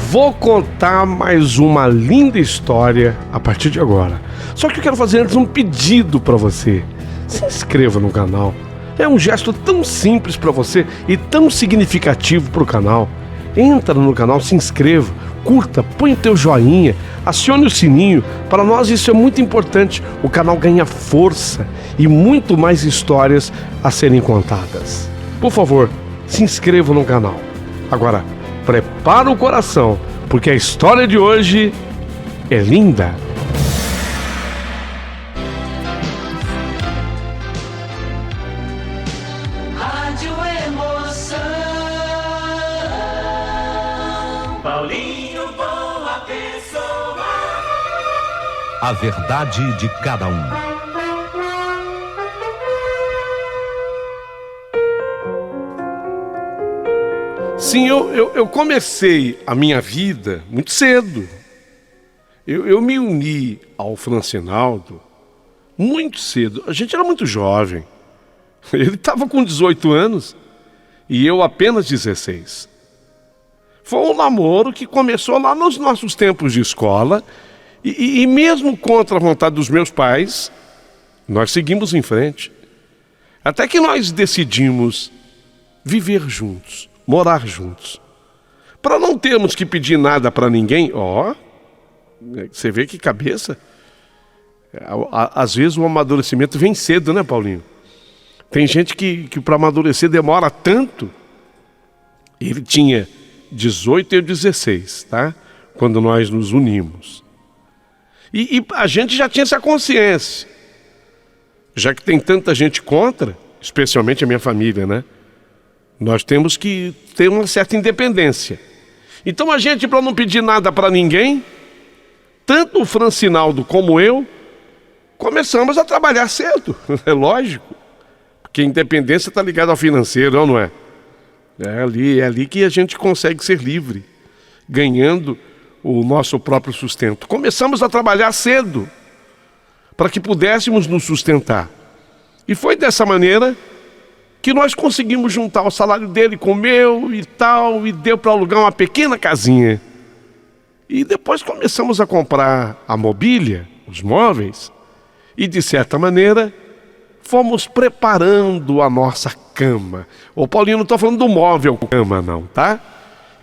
Vou contar mais uma linda história a partir de agora. Só que eu quero fazer antes um pedido para você. Se inscreva no canal. É um gesto tão simples para você e tão significativo para o canal. Entra no canal, se inscreva, curta, põe o teu joinha, acione o sininho. Para nós isso é muito importante. O canal ganha força e muito mais histórias a serem contadas. Por favor, se inscreva no canal. Agora, prepara o coração, porque a história de hoje é linda. Rádio Emoção. Paulinho, boa pessoa. A verdade de cada um. Sim, eu comecei a minha vida muito cedo. Eu me uni ao Francinaldo muito cedo. A gente era muito jovem. Ele estava com 18 anos e eu apenas 16. Foi um namoro que começou lá nos nossos tempos de escola e mesmo contra a vontade dos meus pais, nós seguimos em frente. Até que nós decidimos viver juntos, morar juntos. Para não termos que pedir nada para ninguém, você vê que cabeça. Às vezes o amadurecimento vem cedo, né, Paulinho? Tem gente que para amadurecer demora tanto. Ele tinha 18 e eu 16, tá? Quando nós nos unimos. E a gente já tinha essa consciência. Já que tem tanta gente contra, especialmente a minha família, né? Nós temos que ter uma certa independência. Então a gente, para não pedir nada para ninguém, tanto o Francinaldo como eu, começamos a trabalhar cedo, é lógico. Porque a independência está ligada ao financeiro, não é? É ali que a gente consegue ser livre, ganhando o nosso próprio sustento. Começamos a trabalhar cedo, para que pudéssemos nos sustentar. E foi dessa maneira que nós conseguimos juntar o salário dele com o meu e tal, e deu para alugar uma pequena casinha. E depois começamos a comprar a mobília, os móveis, e de certa maneira fomos preparando a nossa cama. Ô Paulinho, não estou falando do móvel cama não, tá?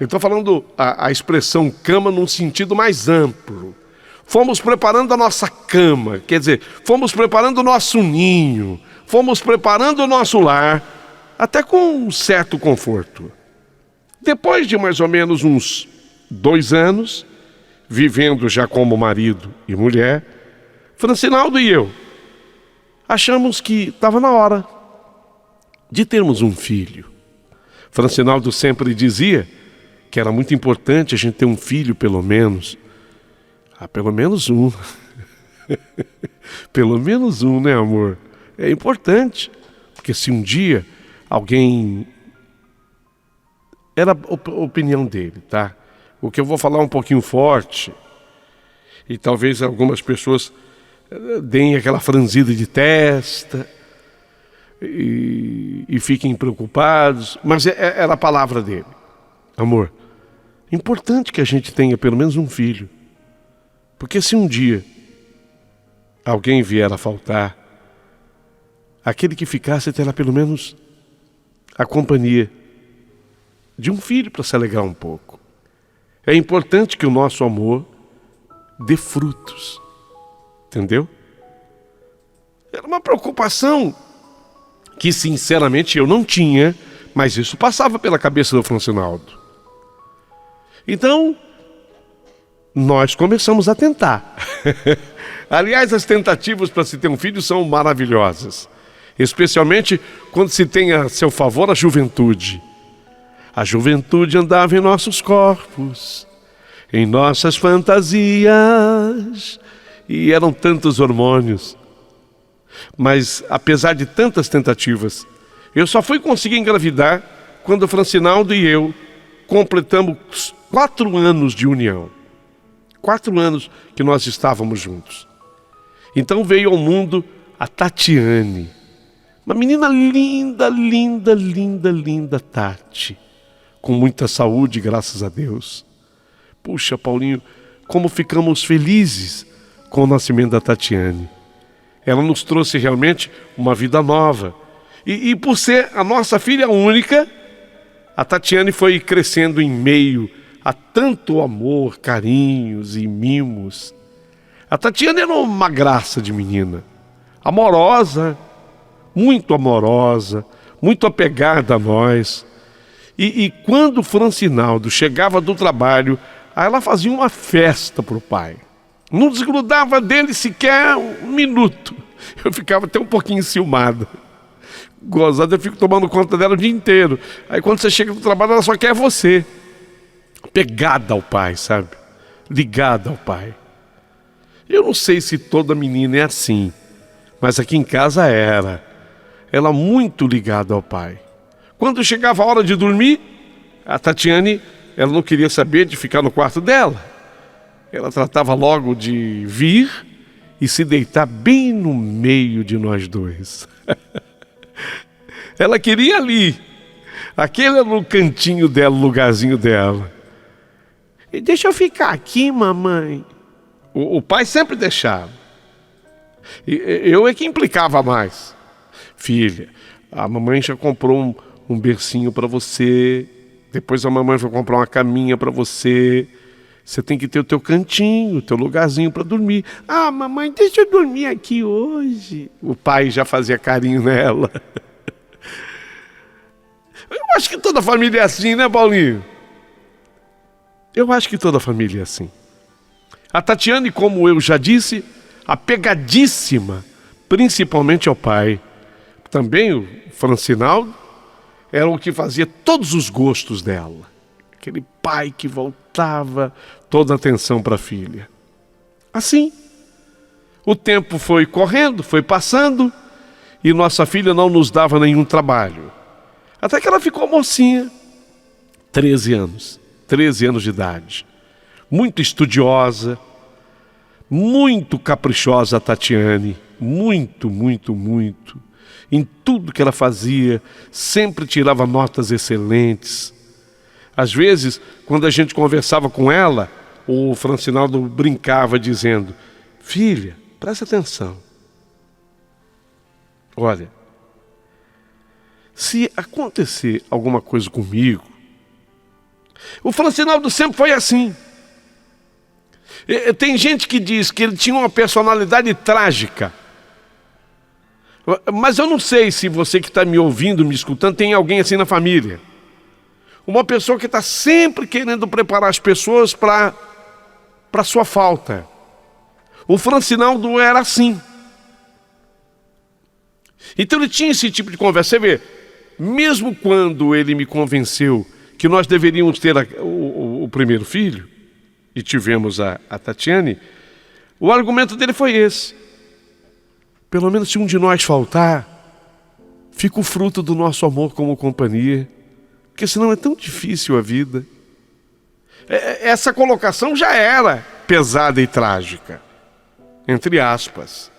Eu estou falando a expressão cama num sentido mais amplo. Fomos preparando a nossa cama, quer dizer, fomos preparando o nosso ninho, fomos preparando o nosso lar, até com um certo conforto. Depois de mais ou menos uns 2 anos, vivendo já como marido e mulher, Francinaldo e eu achamos que estava na hora de termos um filho. Francinaldo sempre dizia que era muito importante a gente ter um filho pelo menos. Pelo menos um. Pelo menos um, né, amor? É importante, porque se um dia alguém... Era a opinião dele, tá? O que eu vou falar é um pouquinho forte, e talvez algumas pessoas deem aquela franzida de testa e fiquem preocupados, mas era a palavra dele. Amor, é importante que a gente tenha pelo menos um filho, porque se um dia alguém vier a faltar, aquele que ficasse terá pelo menos a companhia de um filho para se alegrar um pouco. É importante que o nosso amor dê frutos. Entendeu? Era uma preocupação que sinceramente eu não tinha, mas isso passava pela cabeça do Francinaldo. Então, nós começamos a tentar. Aliás, as tentativas para se ter um filho são maravilhosas. Especialmente quando se tem a seu favor a juventude. A juventude andava em nossos corpos, em nossas fantasias, e eram tantos hormônios. Mas, apesar de tantas tentativas, eu só fui conseguir engravidar quando o Francinaldo e eu completamos 4 anos de união. 4 anos que nós estávamos juntos. Então veio ao mundo a Tatiane. Uma menina linda, linda, linda, linda, Tati. Com muita saúde, graças a Deus. Puxa, Paulinho, como ficamos felizes com o nascimento da Tatiane. Ela nos trouxe realmente uma vida nova. E por ser a nossa filha única, a Tatiane foi crescendo em meio a tanto amor, carinhos e mimos. A Tatiane era uma graça de menina, amorosa, muito apegada a nós. E quando o Francinaldo chegava do trabalho, aí ela fazia uma festa para o pai. Não desgrudava dele sequer um minuto. Eu ficava até um pouquinho enciumado. Gozado, eu fico tomando conta dela o dia inteiro. Aí quando você chega do trabalho, ela só quer você. Pegada ao pai, sabe? Ligada ao pai. Eu não sei se toda menina é assim, mas aqui em casa era. Ela muito ligada ao pai. Quando chegava a hora de dormir, a Tatiane, ela não queria saber de ficar no quarto dela. Ela tratava logo de vir e se deitar bem no meio de nós dois. Ela queria ali. Aquele era o cantinho dela, o lugarzinho dela. E deixa eu ficar aqui, mamãe. O pai sempre deixava. Eu é que implicava mais. Filha, a mamãe já comprou um bercinho para você. Depois a mamãe vai comprar uma caminha para você. Você tem que ter o teu cantinho, o teu lugarzinho para dormir. Ah, mamãe, deixa eu dormir aqui hoje. O pai já fazia carinho nela. Eu acho que toda família é assim, né, Paulinho? Eu acho que toda família é assim. A Tatiane, como eu já disse, apegadíssima, principalmente ao pai. Também o Francinaldo era o que fazia todos os gostos dela. Aquele pai que voltava toda a atenção para a filha. Assim, o tempo foi correndo, foi passando, e nossa filha não nos dava nenhum trabalho. Até que ela ficou mocinha, 13 anos de idade. Muito estudiosa, muito caprichosa a Tatiane, muito. Em tudo que ela fazia, sempre tirava notas excelentes. Às vezes, quando a gente conversava com ela, o Francinaldo brincava dizendo: filha, presta atenção. Olha, se acontecer alguma coisa comigo, o Francinaldo sempre foi assim. Tem gente que diz que ele tinha uma personalidade trágica. Mas eu não sei se você que está me ouvindo, me escutando, tem alguém assim na família. Uma pessoa que está sempre querendo preparar as pessoas para a sua falta. O Francinaldo era assim. Então ele tinha esse tipo de conversa. Você vê, mesmo quando ele me convenceu que nós deveríamos ter o primeiro filho, e tivemos a Tatiane, o argumento dele foi esse: pelo menos se um de nós faltar, fica o fruto do nosso amor como companhia, porque senão é tão difícil a vida. Essa colocação já era pesada e trágica, entre aspas.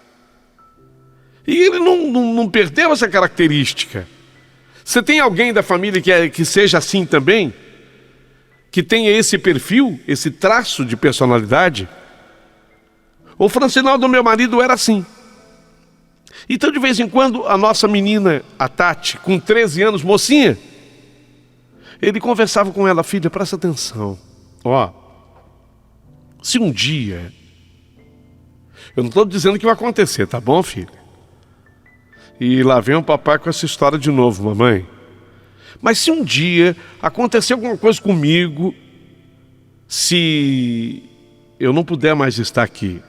E ele não perdeu essa característica. Você tem alguém da família que seja assim também? Que tenha esse perfil, esse traço de personalidade? O Francinaldo, meu marido, era assim. Então, de vez em quando, a nossa menina, a Tati, com 13 anos, mocinha, ele conversava com ela: filha, presta atenção. Ó, se um dia, eu não estou dizendo que vai acontecer, tá bom, filha? E lá vem o papai com essa história de novo, mamãe. Mas se um dia acontecer alguma coisa comigo, se eu não puder mais estar aqui,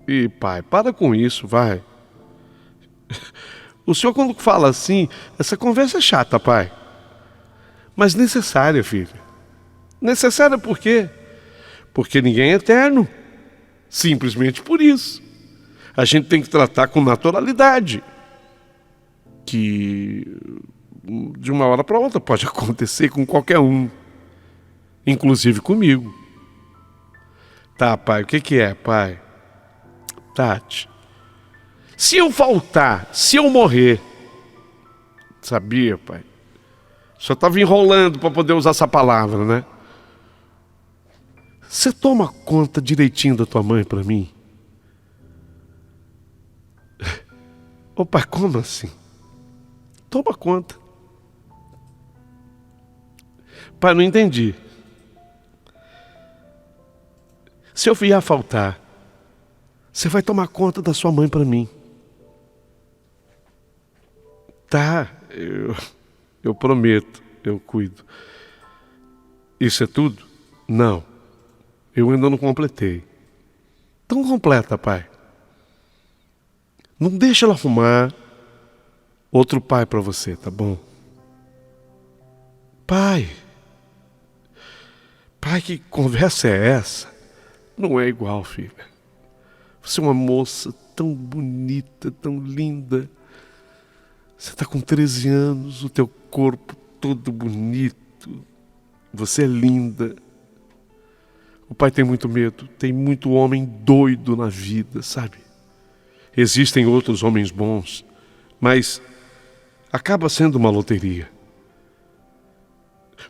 e pai, para com isso, vai. O senhor, quando fala assim, essa conversa é chata, pai. Mas necessária, filha. Necessária por quê? Porque ninguém é eterno. Simplesmente por isso. A gente tem que tratar com naturalidade. Que de uma hora para outra pode acontecer com qualquer um. Inclusive comigo. Tá, pai, o que é, pai? Tati, se eu faltar, se eu morrer, sabia, pai? Só estava enrolando para poder usar essa palavra, né? Você toma conta direitinho da tua mãe para mim? Ô pai, como assim? Toma conta. Pai, não entendi. Se eu vier a faltar, você vai tomar conta da sua mãe para mim. Tá, eu prometo, eu cuido. Isso é tudo? Não, eu ainda não completei. Então completa, pai. Não deixa ela arrumar outro pai para você, tá bom? Pai, que conversa é essa? Não é igual, filha. Você é uma moça tão bonita, tão linda. Você está com 13 anos, o teu corpo todo bonito. Você é linda. O pai tem muito medo, tem muito homem doido na vida, sabe? Existem outros homens bons, mas acaba sendo uma loteria.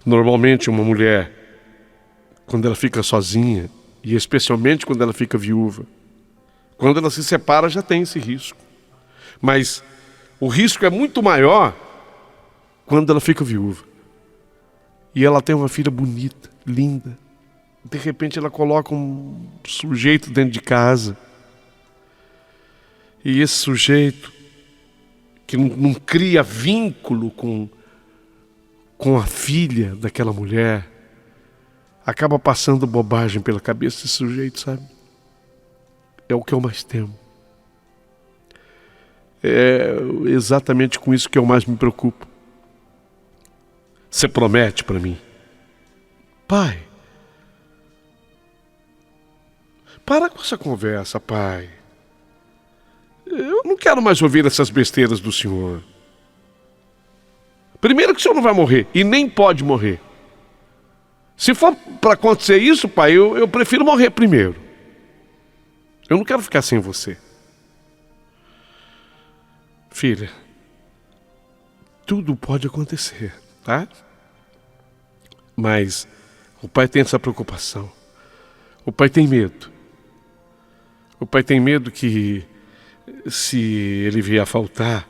Normalmente uma mulher, quando ela fica sozinha, e especialmente quando ela fica viúva, quando ela se separa já tem esse risco. Mas o risco é muito maior quando ela fica viúva. E ela tem uma filha bonita, linda. De repente ela coloca um sujeito dentro de casa. E esse sujeito, que não cria vínculo com a filha daquela mulher, acaba passando bobagem pela cabeça desse sujeito, sabe? É o que eu mais temo. É exatamente com isso que eu mais me preocupo. Você promete para mim? Pai, para com essa conversa, pai. Eu não quero mais ouvir essas besteiras do senhor. Primeiro que o senhor não vai morrer, e nem pode morrer. Se for para acontecer isso, pai, eu prefiro morrer primeiro. Eu não quero ficar sem você. Filha, tudo pode acontecer, tá? Mas o pai tem essa preocupação. O pai tem medo. O pai tem medo que, se ele vier a faltar,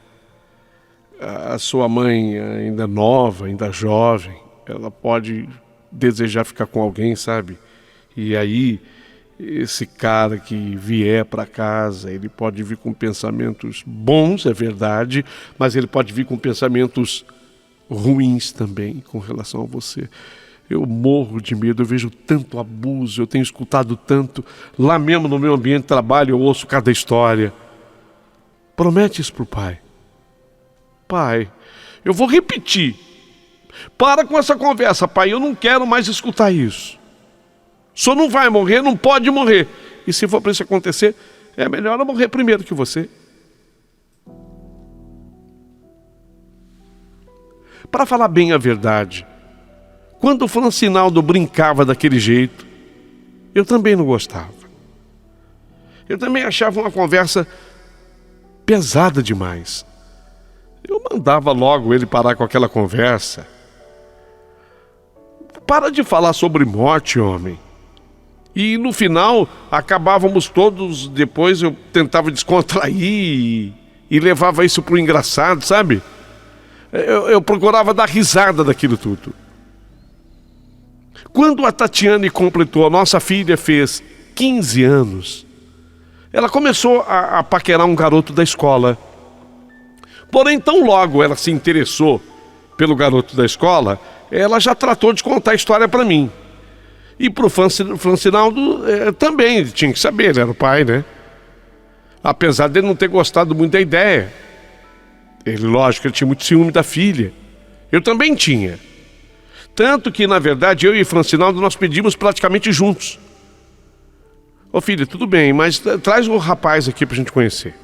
a sua mãe ainda nova, ainda jovem, ela pode desejar ficar com alguém, sabe? E aí, esse cara que vier para casa, ele pode vir com pensamentos bons, é verdade, mas ele pode vir com pensamentos ruins também com relação a você. Eu morro de medo, eu vejo tanto abuso, eu tenho escutado tanto. Lá mesmo no meu ambiente de trabalho eu ouço cada história. Promete isso pro pai. Pai, eu vou repetir. Para com essa conversa, pai, eu não quero mais escutar isso. O senhor não vai morrer, não pode morrer. E se for para isso acontecer, é melhor eu morrer primeiro que você. Para falar bem a verdade, quando o Francinaldo brincava daquele jeito, eu também não gostava. Eu também achava uma conversa pesada demais. Eu mandava logo ele parar com aquela conversa. Para de falar sobre morte, homem. E no final, acabávamos todos, depois eu tentava descontrair e levava isso para o engraçado, sabe? Eu procurava dar risada daquilo tudo. Quando a Tatiane completou, a nossa filha fez 15 anos, ela começou a paquerar um garoto da escola. Porém, tão logo ela se interessou pelo garoto da escola, ela já tratou de contar a história para mim. E para o Francinaldo também, ele tinha que saber, ele era o pai, né? Apesar dele não ter gostado muito da ideia. Ele, lógico, ele tinha muito ciúme da filha. Eu também tinha. Tanto que, na verdade, eu e o Francinaldo, nós pedimos praticamente juntos. Ô filha, tudo bem, mas traz o rapaz aqui pra gente conhecer.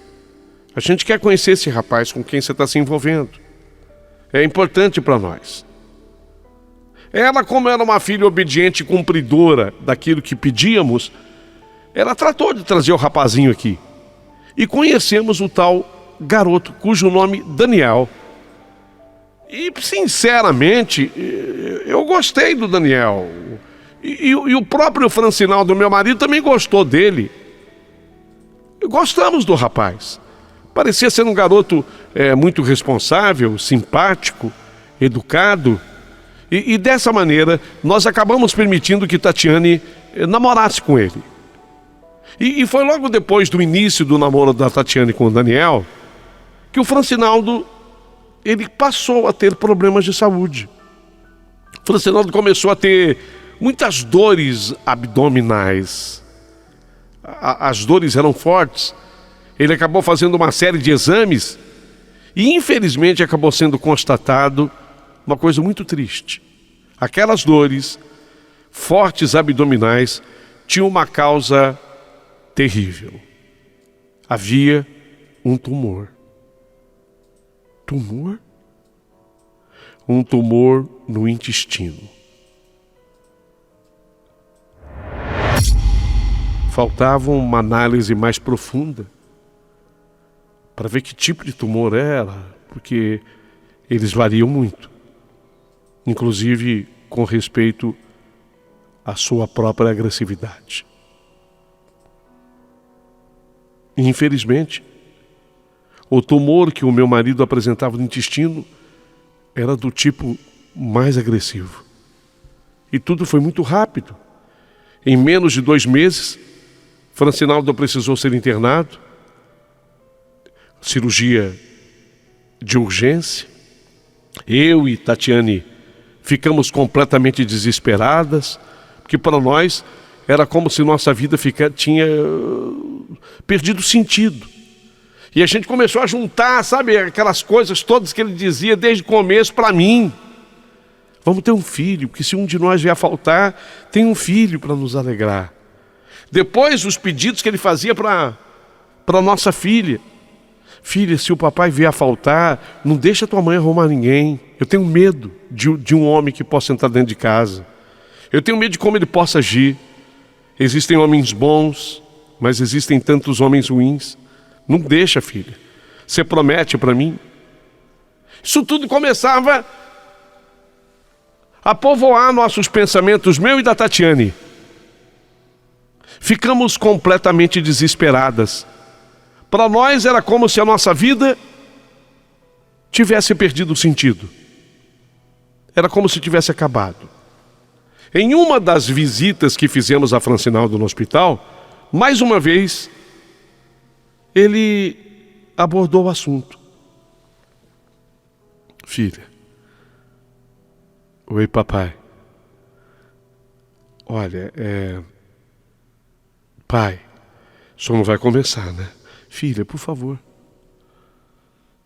A gente quer conhecer esse rapaz com quem você está se envolvendo. É importante para nós. Ela, como era uma filha obediente e cumpridora daquilo que pedíamos, ela tratou de trazer o rapazinho aqui. E conhecemos o tal garoto, cujo nome Daniel. E, sinceramente, eu gostei do Daniel. E o próprio Francinaldo, meu marido, também gostou dele. Gostamos do rapaz. Parecia ser um garoto muito responsável, simpático, educado. E dessa maneira, nós acabamos permitindo que Tatiane namorasse com ele. E foi logo depois do início do namoro da Tatiane com o Daniel que o Francinaldo, ele passou a ter problemas de saúde. O Francinaldo começou a ter muitas dores abdominais. As dores eram fortes. Ele acabou fazendo uma série de exames e, infelizmente, acabou sendo constatado uma coisa muito triste. Aquelas dores fortes abdominais tinham uma causa terrível. Havia um tumor. Tumor? Um tumor no intestino. Faltava uma análise mais profunda para ver que tipo de tumor era, porque eles variam muito, inclusive com respeito à sua própria agressividade. Infelizmente, o tumor que o meu marido apresentava no intestino era do tipo mais agressivo. E tudo foi muito rápido. Em menos de 2 meses, Francinaldo precisou ser internado, cirurgia de urgência. Eu e Tatiane ficamos completamente desesperadas, porque para nós era como se nossa vida tinha perdido sentido. E a gente começou a juntar, sabe, aquelas coisas todas que ele dizia desde o começo para mim. Vamos ter um filho, porque se um de nós vier a faltar, tem um filho para nos alegrar. Depois, os pedidos que ele fazia para nossa filha. Filha, se o papai vier a faltar, não deixa tua mãe arrumar ninguém. Eu tenho medo de um homem que possa entrar dentro de casa. Eu tenho medo de como ele possa agir. Existem homens bons, mas existem tantos homens ruins. Não deixa, filha. Você promete para mim? Isso tudo começava a povoar nossos pensamentos, meu e da Tatiane. Ficamos completamente desesperadas. Para nós era como se a nossa vida tivesse perdido o sentido. Era como se tivesse acabado. Em uma das visitas que fizemos a Francinaldo no hospital, mais uma vez, ele abordou o assunto. Filha. Oi, papai. Olha, pai, o senhor não vai começar, né? Filha, por favor.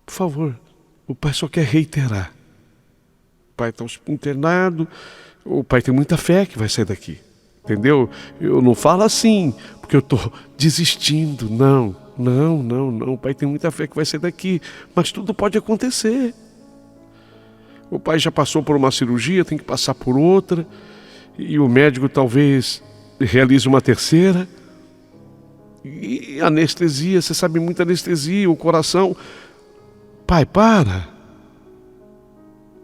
Por favor. O pai só quer reiterar. O pai está internado. O pai tem muita fé que vai sair daqui. Entendeu? Eu não falo assim, porque eu estou desistindo. Não. O pai tem muita fé que vai sair daqui. Mas tudo pode acontecer. O pai já passou por uma cirurgia, tem que passar por outra. E o médico talvez realize uma terceira. E anestesia, você sabe, muita anestesia, o coração. Pai, para.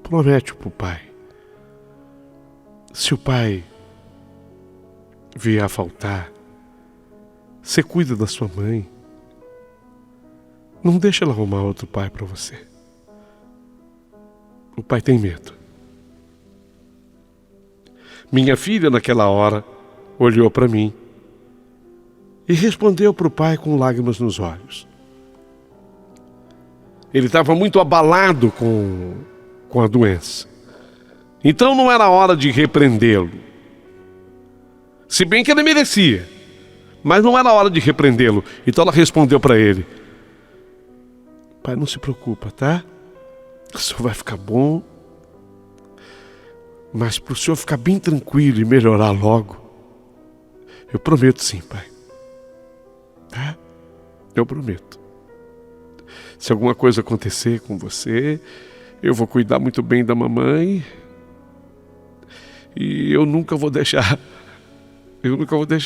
Promete para o pai. Se o pai vier a faltar, você cuida da sua mãe. Não deixa ela arrumar outro pai para você. O pai tem medo. Minha filha, naquela hora, olhou para mim e respondeu para o pai com lágrimas nos olhos. Ele estava muito abalado com a doença. Então não era hora de repreendê-lo. Se bem que ele merecia, mas não era hora de repreendê-lo. Então ela respondeu para ele: pai, não se preocupa, tá? O senhor vai ficar bom. Mas para o senhor ficar bem tranquilo e melhorar logo, eu prometo sim, pai. Tá? Eu prometo. Se alguma coisa acontecer com você, eu vou cuidar muito bem da mamãe. E eu nunca vou deixar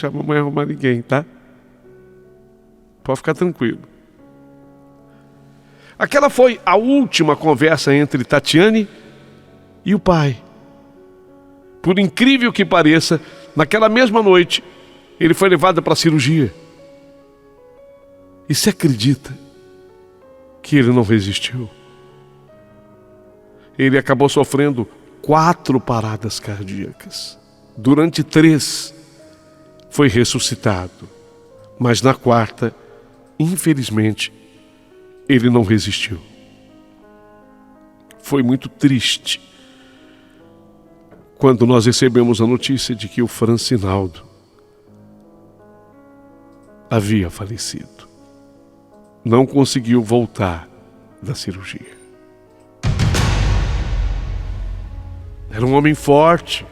a mamãe arrumar ninguém, tá? Pode ficar tranquilo. Aquela foi a última conversa entre Tatiane e o pai. Por incrível que pareça, naquela mesma noite, ele foi levado para a cirurgia. E se acredita que ele não resistiu? Ele acabou sofrendo 4 paradas cardíacas. Durante 3, foi ressuscitado. Mas na 4ª, infelizmente, ele não resistiu. Foi muito triste quando nós recebemos a notícia de que o Francinaldo havia falecido. Não conseguiu voltar da cirurgia. Era um homem forte.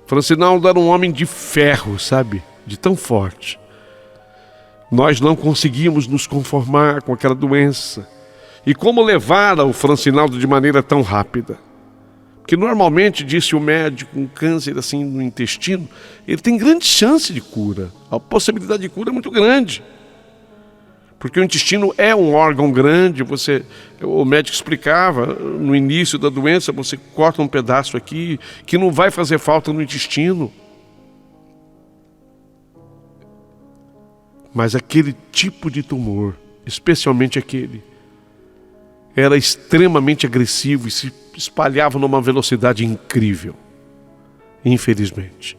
Francinaldo era um homem de ferro, sabe? De tão forte. Nós não conseguíamos nos conformar com aquela doença. E como levar o Francinaldo de maneira tão rápida? Porque normalmente, disse o médico, um câncer assim no intestino, ele tem grande chance de cura. A possibilidade de cura é muito grande. Porque o intestino é um órgão grande, o médico explicava no início da doença, você corta um pedaço aqui, que não vai fazer falta no intestino. Mas aquele tipo de tumor, especialmente aquele, era extremamente agressivo e se espalhava numa velocidade incrível. Infelizmente.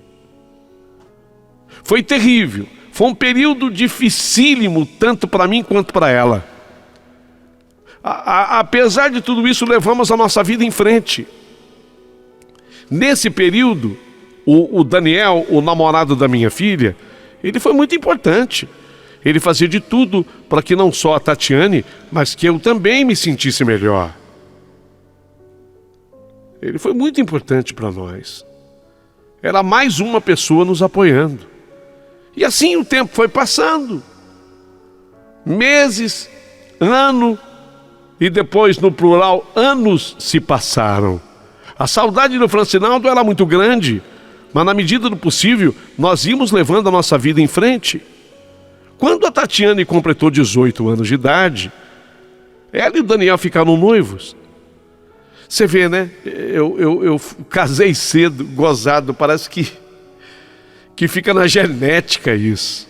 Foi terrível. Foi um período dificílimo, tanto para mim quanto para ela. Apesar de tudo isso, levamos a nossa vida em frente. Nesse período, o Daniel, o namorado da minha filha, ele foi muito importante. Ele fazia de tudo para que não só a Tatiane, mas que eu também me sentisse melhor. Ele foi muito importante para nós. Era mais uma pessoa nos apoiando. E assim o tempo foi passando. Meses, ano, e depois no plural, anos se passaram. A saudade do Francinaldo era muito grande, mas na medida do possível, nós íamos levando a nossa vida em frente. Quando a Tatiane completou 18 anos de idade, ela e o Daniel ficaram noivos. Você vê, né? Eu casei cedo, gozado, parece que fica na genética isso.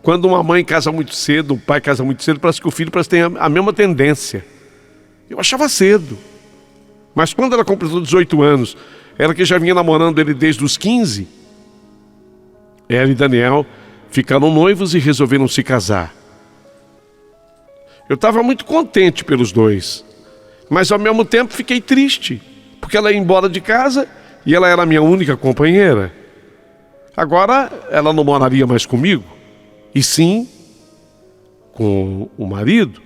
Quando uma mãe casa muito cedo, um pai casa muito cedo, parece que o filho tem a mesma tendência. Eu achava cedo. Mas quando ela completou 18 anos, ela que já vinha namorando ele desde os 15, ela e Daniel ficaram noivos e resolveram se casar. Eu estava muito contente pelos dois, mas ao mesmo tempo fiquei triste, porque ela ia embora de casa e ela era a minha única companheira. Agora ela não moraria mais comigo, e sim com o marido.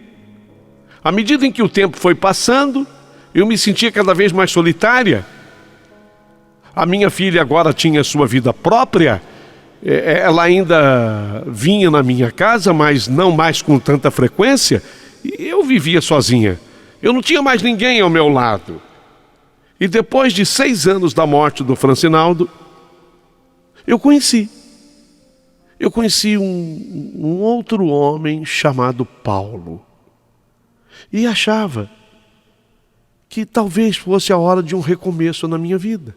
À medida em que o tempo foi passando, eu me sentia cada vez mais solitária. A minha filha agora tinha sua vida própria. Ela ainda vinha na minha casa, mas não mais com tanta frequência. E eu vivia sozinha. Eu não tinha mais ninguém ao meu lado. E depois de 6 anos da morte do Francinaldo, eu conheci um outro homem chamado Paulo. E achava que talvez fosse a hora de um recomeço na minha vida.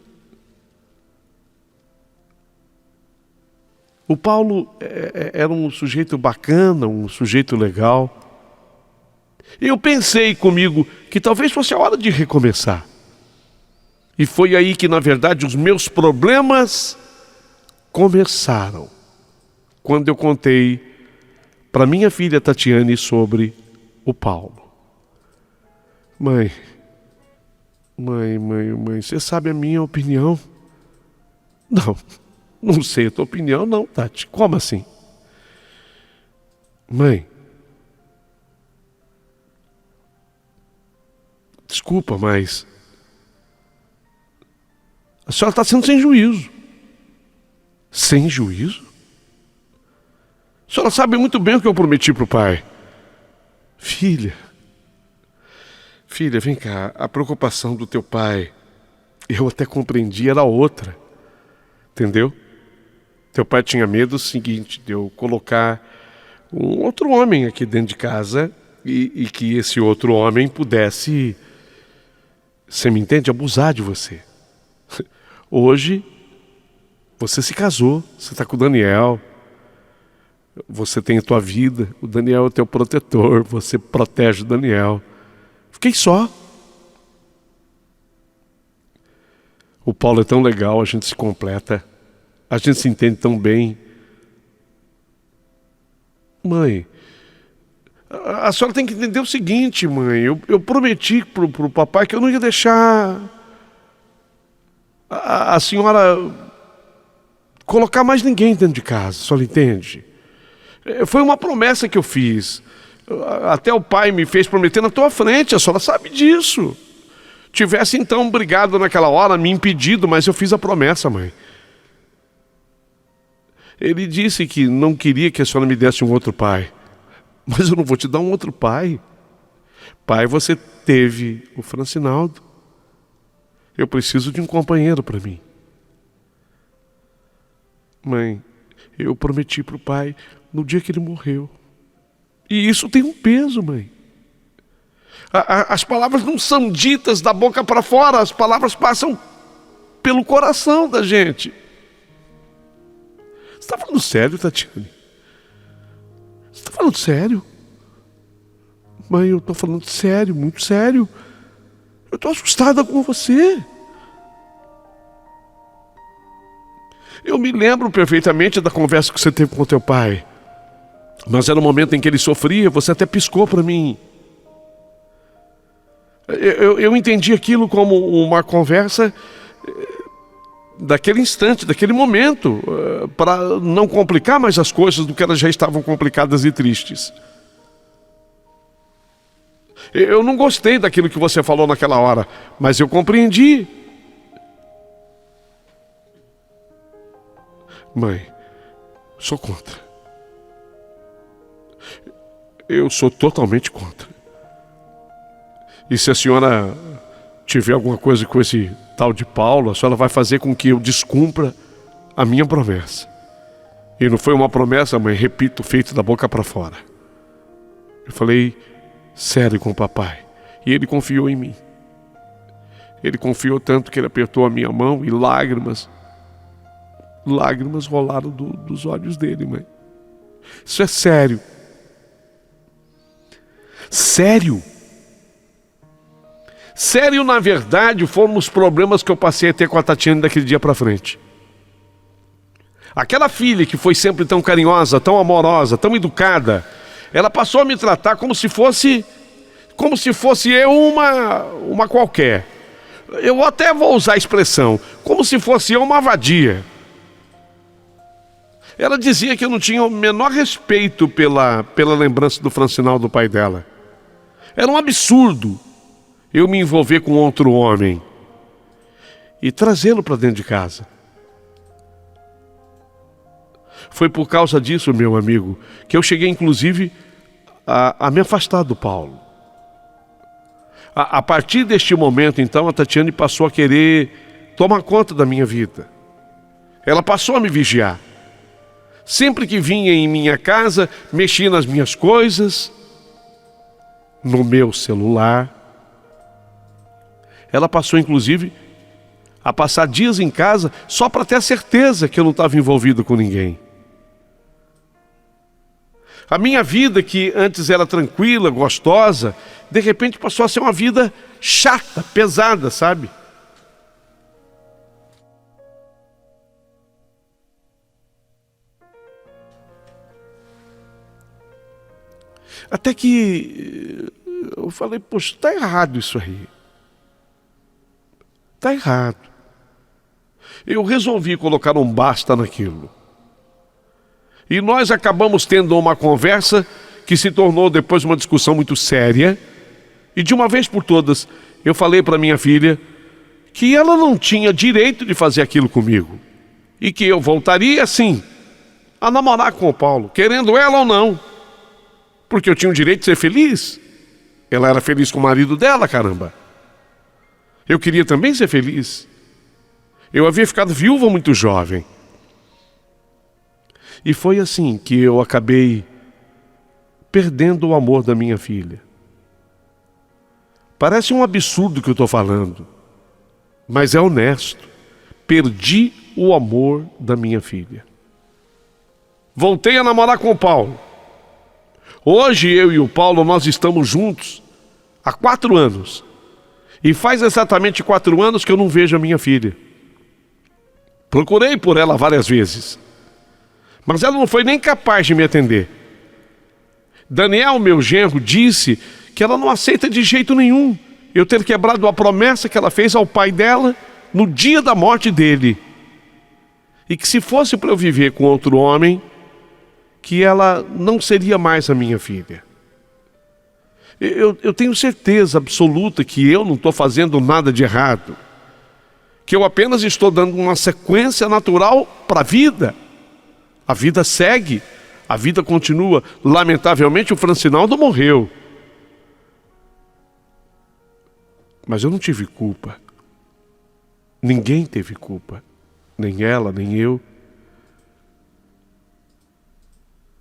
O Paulo era um sujeito bacana, um sujeito legal. Eu pensei comigo que talvez fosse a hora de recomeçar. E foi aí que, na verdade, os meus problemas começaram. Quando eu contei para minha filha Tatiane sobre o Paulo. Mãe, você sabe a minha opinião? Não sei a tua opinião não, Tati. Como assim? Mãe, desculpa, mas a senhora está sendo sem juízo. Sem juízo? A senhora sabe muito bem o que eu prometi para o pai. Filha, vem cá, a preocupação do teu pai, eu até compreendi, era outra. Entendeu? Teu pai tinha medo do seguinte, de eu colocar um outro homem aqui dentro de casa e que esse outro homem pudesse você me entende? Abusar de você. Hoje, você se casou, você está com o Daniel, você tem a tua vida, o Daniel é o teu protetor, você protege o Daniel. Fiquei só. O Paulo é tão legal, a gente se completa, a gente se entende tão bem. Mãe, a senhora tem que entender o seguinte, mãe, eu prometi pro papai que eu não ia deixar a senhora colocar mais ninguém dentro de casa, a senhora entende? Foi uma promessa que eu fiz. Até o pai me fez prometer na tua frente, a senhora sabe disso. Tivesse então brigado naquela hora, me impedido, mas eu fiz a promessa, mãe. Ele disse que não queria que a senhora me desse um outro pai. Mas eu não vou te dar um outro pai. Pai, você teve o Francinaldo. Eu preciso de um companheiro para mim. Mãe, eu prometi para o pai no dia que ele morreu. E isso tem um peso, mãe. As palavras não são ditas da boca para fora, as palavras passam pelo coração da gente. Você está falando sério, Tatiane? Você está falando sério? Mãe, eu estou falando sério, muito sério. Eu estou assustada com você. Eu me lembro perfeitamente da conversa que você teve com o teu pai. Mas era um momento em que ele sofria, você até piscou para mim. Eu entendi aquilo como uma conversa daquele instante, daquele momento, para não complicar mais as coisas do que elas já estavam complicadas e tristes. Eu não gostei daquilo que você falou naquela hora, mas eu compreendi. Mãe, sou contra. Eu sou totalmente contra. E se a senhora tiver alguma coisa com esse tal de Paulo, a senhora vai fazer com que eu descumpra a minha promessa. E não foi uma promessa, mãe, repito, feita da boca para fora. Eu falei sério com o papai. E ele confiou em mim. Ele confiou tanto que ele apertou a minha mão e lágrimas rolaram dos olhos dele, mãe. Isso é sério. Sério. Sério, na verdade, foram os problemas que eu passei a ter com a Tatiane daquele dia para frente. Aquela filha que foi sempre tão carinhosa, tão amorosa, tão educada, ela passou a me tratar como se fosse eu uma qualquer. Eu até vou usar a expressão, como se fosse eu uma vadia. Ela dizia que eu não tinha o menor respeito pela lembrança do Francinaldo, do pai dela. Era um absurdo eu me envolver com outro homem e trazê-lo para dentro de casa. Foi por causa disso, meu amigo, que eu cheguei inclusive a me afastar do Paulo. A partir deste momento, então, a Tatiane passou a querer tomar conta da minha vida. Ela passou a me vigiar. Sempre que vinha em minha casa, mexia nas minhas coisas, no meu celular. Ela passou, inclusive, a passar dias em casa só para ter a certeza que eu não estava envolvido com ninguém. A minha vida, que antes era tranquila, gostosa, de repente passou a ser uma vida chata, pesada, sabe? Até que eu falei, poxa, está errado isso aí. Está errado. Eu resolvi colocar um basta naquilo. E nós acabamos tendo uma conversa que se tornou depois uma discussão muito séria. E de uma vez por todas, eu falei para minha filha que ela não tinha direito de fazer aquilo comigo. E que eu voltaria, sim, a namorar com o Paulo, querendo ela ou não. Porque eu tinha o direito de ser feliz. Ela era feliz com o marido dela, caramba. Eu queria também ser feliz. Eu havia ficado viúva muito jovem. E foi assim que eu acabei perdendo o amor da minha filha. Parece um absurdo que eu estou falando, mas é honesto. Perdi o amor da minha filha. Voltei a namorar com o Paulo. Hoje eu e o Paulo, nós estamos juntos há 4 anos. E faz exatamente 4 anos que eu não vejo a minha filha. Procurei por ela várias vezes, mas ela não foi nem capaz de me atender. Daniel, meu genro, disse que ela não aceita de jeito nenhum eu ter quebrado a promessa que ela fez ao pai dela no dia da morte dele. E que se fosse para eu viver com outro homem, que ela não seria mais a minha filha. Eu tenho certeza absoluta que eu não estou fazendo nada de errado, que eu apenas estou dando uma sequência natural para a vida. A vida segue, a vida continua. Lamentavelmente o Francinaldo morreu, mas eu não tive culpa. Ninguém teve culpa, nem ela, nem eu.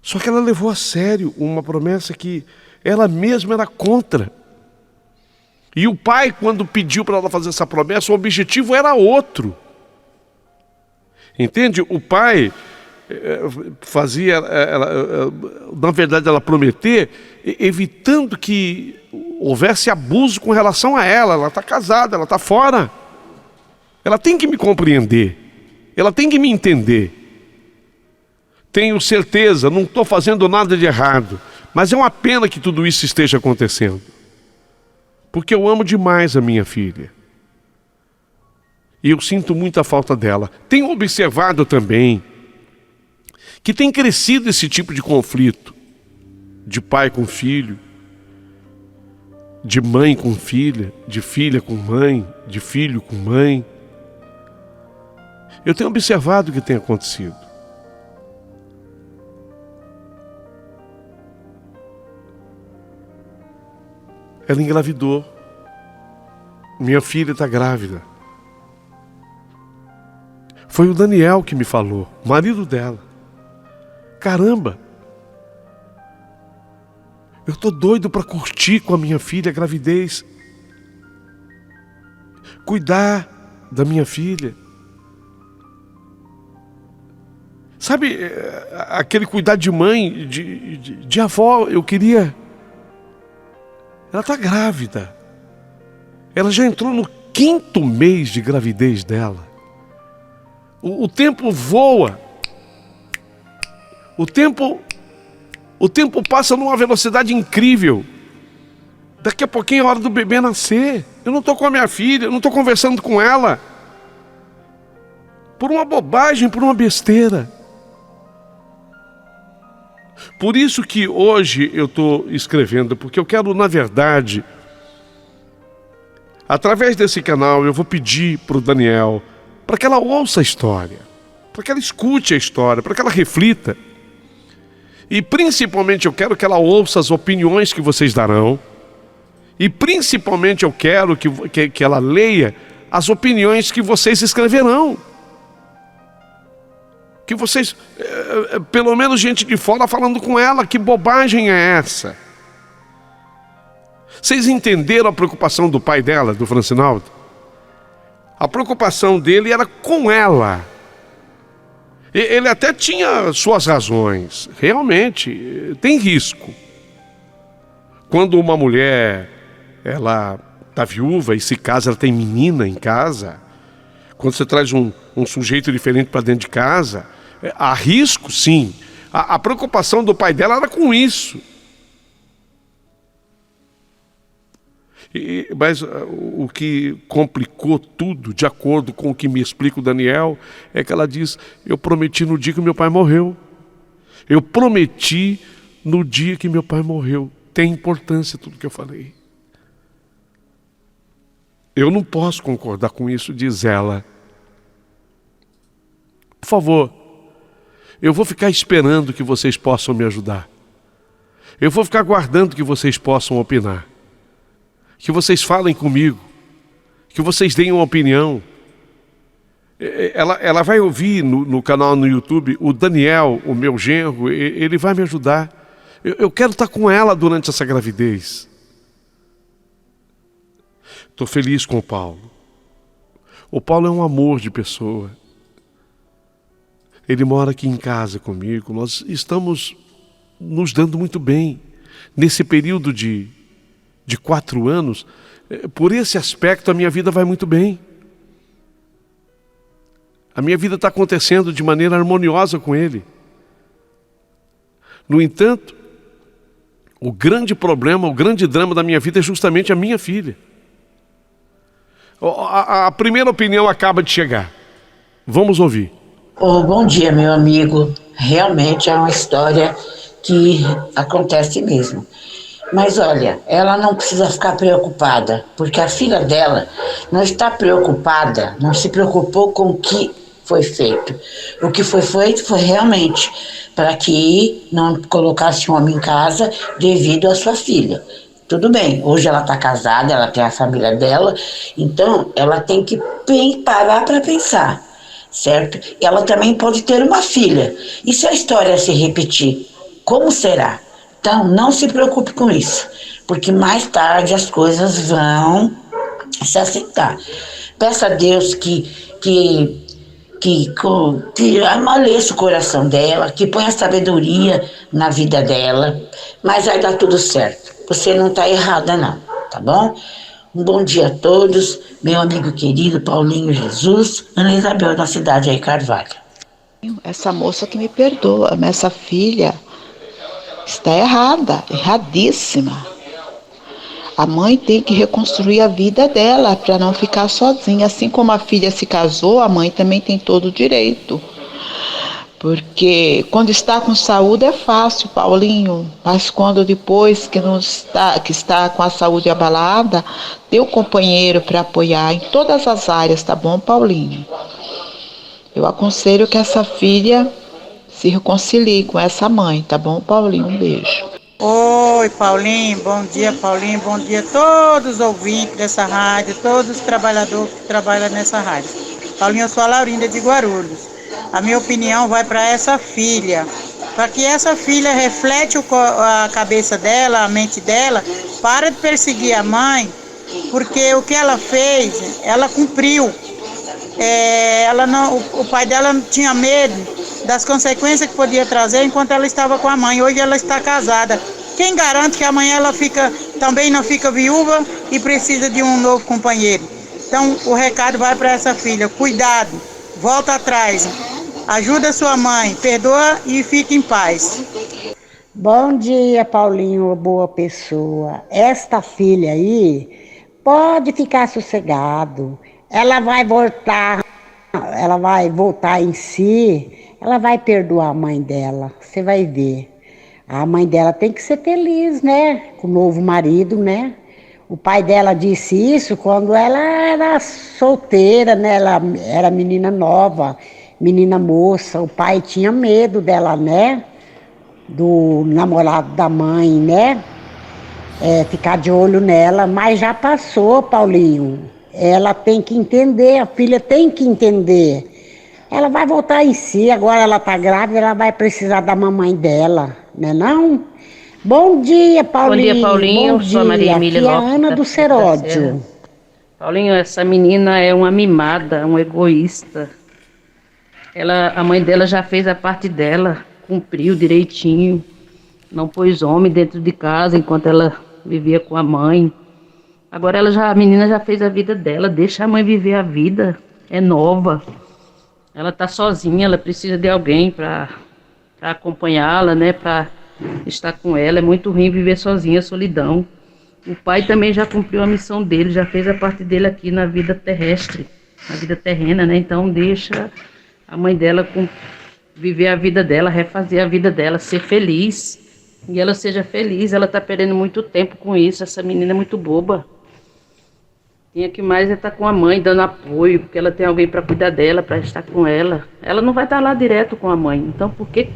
Só que ela levou a sério uma promessa que ela mesma era contra. E o pai, quando pediu para ela fazer essa promessa, o objetivo era outro. Entende? O pai fazia, na verdade, ela prometer, evitando que houvesse abuso com relação a ela. Ela está casada, ela está fora. Ela tem que me compreender. Ela tem que me entender. Tenho certeza, não estou fazendo nada de errado. Mas é uma pena que tudo isso esteja acontecendo. Porque eu amo demais a minha filha. E eu sinto muita falta dela. Tenho observado também que tem crescido esse tipo de conflito. De pai com filho. De mãe com filha. De filha com mãe. De filho com mãe. Eu tenho observado o que tem acontecido. Ela engravidou. Minha filha está grávida. Foi o Daniel que me falou, o marido dela. Caramba! Eu estou doido para curtir com a minha filha a gravidez. Cuidar da minha filha. Sabe, aquele cuidar de mãe, de avó, eu queria... Ela está grávida. Ela já entrou no 5º mês de gravidez dela. O tempo voa. O tempo passa numa velocidade incrível. Daqui a pouquinho é a hora do bebê nascer. Eu não estou com a minha filha, eu não estou conversando com ela. Por uma bobagem, por uma besteira. Por isso que hoje eu estou escrevendo, porque eu quero, na verdade, através desse canal, eu vou pedir para o Daniel, para que ela ouça a história, para que ela escute a história, para que ela reflita. E principalmente eu quero que ela ouça as opiniões que vocês darão. E principalmente eu quero que ela leia as opiniões que vocês escreverão. Que vocês, pelo menos gente de fora falando com ela, que bobagem é essa? Vocês entenderam a preocupação do pai dela, do Francinaldo? A preocupação dele era com ela. Ele até tinha suas razões. Realmente, tem risco. Quando uma mulher, ela está viúva e se casa, ela tem menina em casa. Quando você traz um sujeito diferente para dentro de casa, há risco, sim. A preocupação do pai dela era com isso. Mas o que complicou tudo, de acordo com o que me explica o Daniel, é que ela diz: eu prometi no dia que meu pai morreu. Eu prometi no dia que meu pai morreu. Tem importância tudo que eu falei. Eu não posso concordar com isso, diz ela. Por favor, eu vou ficar esperando que vocês possam me ajudar. Eu vou ficar aguardando que vocês possam opinar. Que vocês falem comigo. Que vocês deem uma opinião. Ela vai ouvir no canal no YouTube, o Daniel, o meu genro, ele vai me ajudar. Eu quero estar com ela durante essa gravidez. Estou feliz com o Paulo. O Paulo é um amor de pessoa. Ele mora aqui em casa comigo. Nós estamos nos dando muito bem. Nesse período de 4 anos, por esse aspecto, a minha vida vai muito bem. A minha vida está acontecendo de maneira harmoniosa com ele. No entanto, o grande problema, o grande drama da minha vida é justamente a minha filha. A primeira opinião acaba de chegar. Vamos ouvir. Bom dia, meu amigo. Realmente é uma história que acontece mesmo. Mas olha, ela não precisa ficar preocupada, porque a filha dela não está preocupada, não se preocupou com o que foi feito. O que foi feito foi realmente para que não colocasse um homem em casa devido à sua filha. Tudo bem, hoje ela está casada, ela tem a família dela, então ela tem que parar para pensar, certo? Ela também pode ter uma filha. E se a história se repetir, como será? Então, não se preocupe com isso, porque mais tarde as coisas vão se acertar. Peça a Deus que amoleça o coração dela, que ponha sabedoria na vida dela, mas vai dar tudo certo. Você não está errada não, tá bom? Um bom dia a todos, meu amigo querido Paulinho Jesus, Ana Isabel da cidade aí Carvalho. Essa moça que me perdoa, mas essa filha está errada, erradíssima. A mãe tem que reconstruir a vida dela para não ficar sozinha. Assim como a filha se casou, a mãe também tem todo o direito. Porque quando está com saúde é fácil, Paulinho, mas quando depois que está com a saúde abalada, tem um companheiro para apoiar em todas as áreas, tá bom, Paulinho? Eu aconselho que essa filha se reconcilie com essa mãe, tá bom, Paulinho? Um beijo. Oi, Paulinho, bom dia, Paulinho, bom dia a todos os ouvintes dessa rádio, todos os trabalhadores que trabalham nessa rádio. Paulinho, eu sou a Laurinda de Guarulhos. A minha opinião vai para essa filha, para que essa filha reflete a cabeça dela, a mente dela, para de perseguir a mãe, porque o que ela fez, ela cumpriu. O pai dela tinha medo das consequências que podia trazer enquanto ela estava com a mãe. Hoje ela está casada. Quem garante que amanhã ela também não fica viúva e precisa de um novo companheiro? Então o recado vai para essa filha. Cuidado, volta atrás, ajuda sua mãe, perdoa e fique em paz. Bom dia, Paulinho, boa pessoa. Esta filha aí pode ficar sossegado. Ela vai voltar em si, ela vai perdoar a mãe dela, você vai ver. A mãe dela tem que ser feliz, né? Com o novo marido, né? O pai dela disse isso quando ela era solteira, né? Ela era menina nova, menina moça. O pai tinha medo dela, né? Do namorado da mãe, né? Ficar de olho nela, mas já passou, Paulinho. Ela tem que entender, a filha tem que entender. Ela vai voltar em si, agora ela está grávida, ela vai precisar da mamãe dela, né não? Bom dia, Paulinho. Bom dia, Paulinho. Bom dia. Sou a Maria Emília Aqui é a Lopes, Ana do Seródio. Paulinho, essa menina é uma mimada, um egoísta. A mãe dela já fez a parte dela, cumpriu direitinho. Não pôs homem dentro de casa enquanto ela vivia com a mãe. Agora a menina já fez a vida dela, deixa a mãe viver a vida, é nova. Ela está sozinha, ela precisa de alguém para acompanhá-la, né, para estar com ela. É muito ruim viver sozinha, solidão. O pai também já cumpriu a missão dele, já fez a parte dele aqui na vida terrestre, na vida terrena, né? Então deixa a mãe dela viver a vida dela, refazer a vida dela, ser feliz. E ela seja feliz, ela está perdendo muito tempo com isso, essa menina é muito boba. Tinha que mais estar com a mãe, dando apoio, porque ela tem alguém para cuidar dela, para estar com ela. Ela não vai estar lá direto com a mãe. Então, por que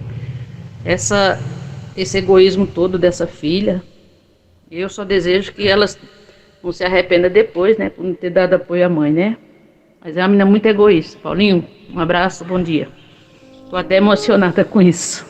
esse egoísmo todo dessa filha? Eu só desejo que ela não se arrependa depois, né, por não ter dado apoio à mãe, né? Mas é uma menina muito egoísta. Paulinho, um abraço, bom dia. Estou até emocionada com isso.